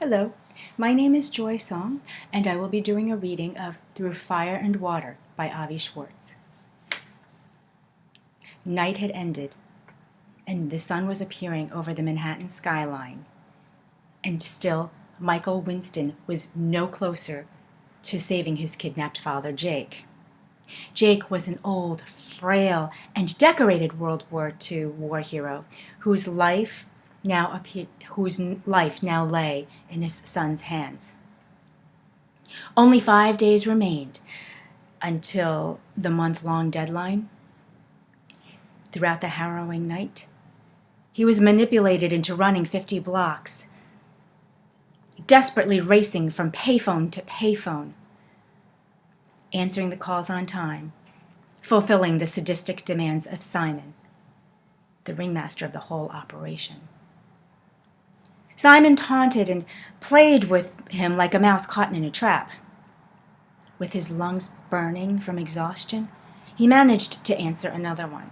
Hello, my name is Joy Song, and I will be doing a reading of Through Fire and Water by Avi Schwartz. Night had ended, and the sun was appearing over the Manhattan skyline. And still, Michael Winston was no closer to saving his kidnapped father, Jake. Jake was an old, frail, and decorated World War II war hero whose life now lay in his son's hands. Only 5 days remained until the month-long deadline. Throughout the harrowing night, he was manipulated into running 50 blocks, desperately racing from payphone to payphone, answering the calls on time, fulfilling the sadistic demands of Simon, the ringmaster of the whole operation. Simon taunted and played with him like a mouse caught in a trap. With his lungs burning from exhaustion, he managed to answer another one.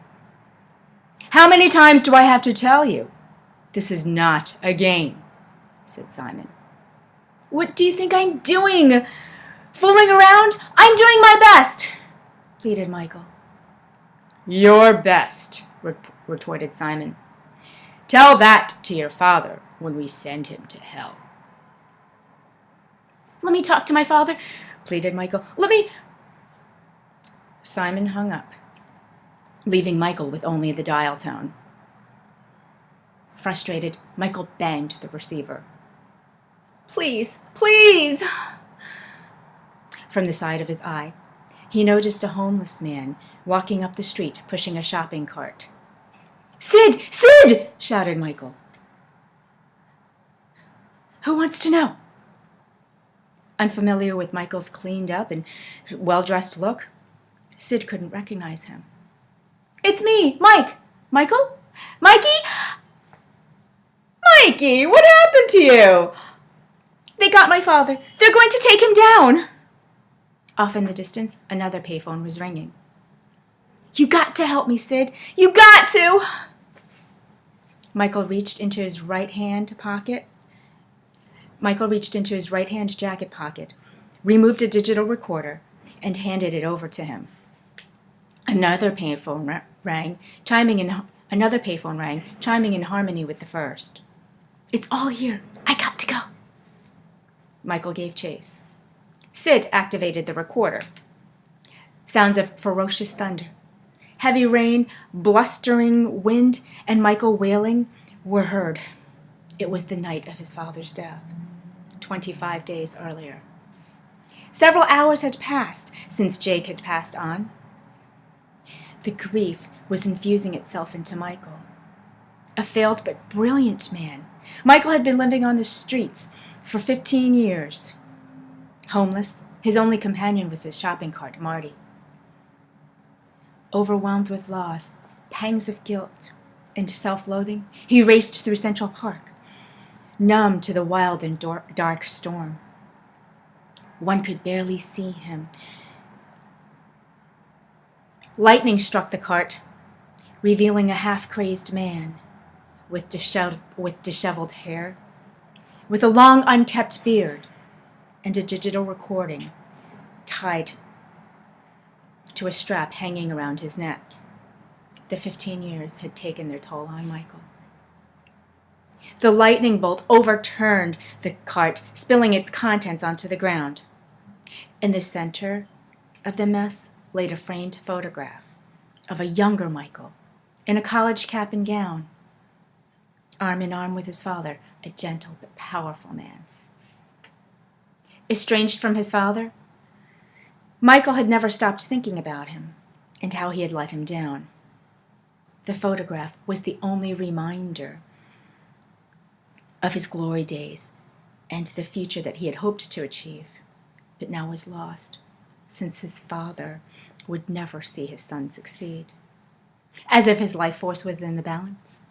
"How many times do I have to tell you? This is not a game," said Simon. "What do you think I'm doing? Fooling around? I'm doing my best," pleaded Michael. "Your best," retorted Simon. "Tell that to your father when we send him to hell." "Let me talk to my father," pleaded Michael. Simon hung up, leaving Michael with only the dial tone. Frustrated, Michael banged the receiver. "Please, please!" From the side of his eye, he noticed a homeless man walking up the street pushing a shopping cart. "Sid! Sid!" shouted Michael. "Who wants to know?" Unfamiliar with Michael's cleaned-up and well-dressed look, Sid couldn't recognize him. "It's me, Mike! Michael? Mikey? Mikey, what happened to you?" "They got my father. They're going to take him down." Off in the distance, another payphone was ringing. "You got to help me, Sid. You got to!" Michael reached into his right-hand jacket pocket, removed a digital recorder, and handed it over to him. Another payphone rang, chiming in harmony with the first. "It's all here. I got to go." Michael gave chase. Sid activated the recorder. Sounds of ferocious thunder, heavy rain, blustering wind, and Michael wailing were heard. It was the night of his father's death, 25 days earlier. Several hours had passed since Jake had passed on. The grief was infusing itself into Michael. A failed but brilliant man, Michael had been living on the streets for 15 years. Homeless, his only companion was his shopping cart, Marty. Overwhelmed with loss, pangs of guilt, and self-loathing, he raced through Central Park, numb to the wild and dark storm. One could barely see him. Lightning struck the cart, revealing a half-crazed man with disheveled hair, with a long, unkempt beard, and a digital recording tied to a strap hanging around his neck. The 15 years had taken their toll on Michael. The lightning bolt overturned the cart, spilling its contents onto the ground. In the center of the mess laid a framed photograph of a younger Michael in a college cap and gown, arm in arm with his father, a gentle but powerful man. Estranged from his father, Michael had never stopped thinking about him and how he had let him down. The photograph was the only reminder of his glory days and the future that he had hoped to achieve, but now was lost, since his father would never see his son succeed. As if his life force was in the balance,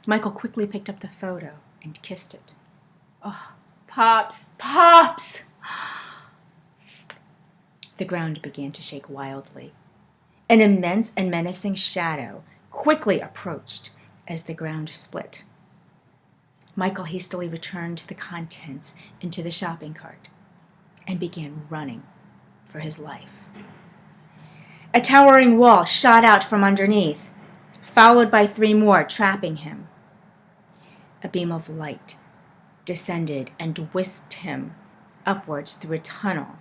Michael quickly picked up the photo and kissed it. "Oh, Pops, Pops!" The ground began to shake wildly. An immense and menacing shadow quickly approached as the ground split. Michael hastily returned the contents into the shopping cart and began running for his life. A towering wall shot out from underneath, followed by 3 more trapping him. A beam of light descended and whisked him upwards through a tunnel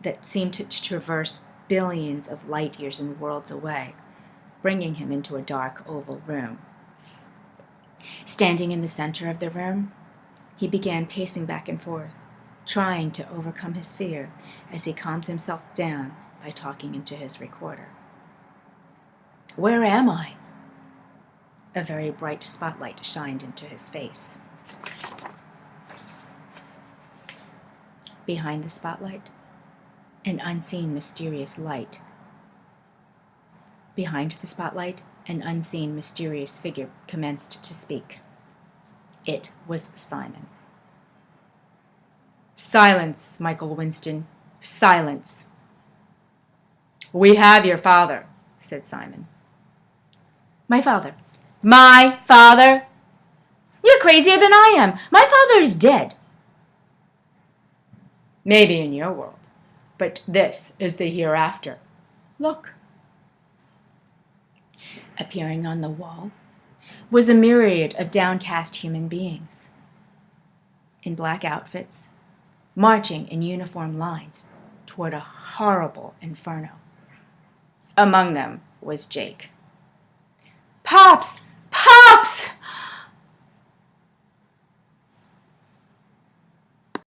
that seemed to traverse billions of light years and worlds away, bringing him into a dark oval room. Standing in the center of the room, he began pacing back and forth, trying to overcome his fear as he calmed himself down by talking into his recorder. "Where am I?" A very bright spotlight shined into his face. Behind the spotlight, an unseen, mysterious light. Behind the spotlight, an unseen, mysterious figure commenced to speak. It was Simon. "Silence, Michael Winston. Silence." "We have your father," said Simon. "My father? My father? You're crazier than I am. My father is dead." "Maybe in your world, but this is the hereafter. Look." Appearing on the wall was a myriad of downcast human beings in black outfits, marching in uniform lines toward a horrible inferno. Among them was Jake. "Pops! Pops!"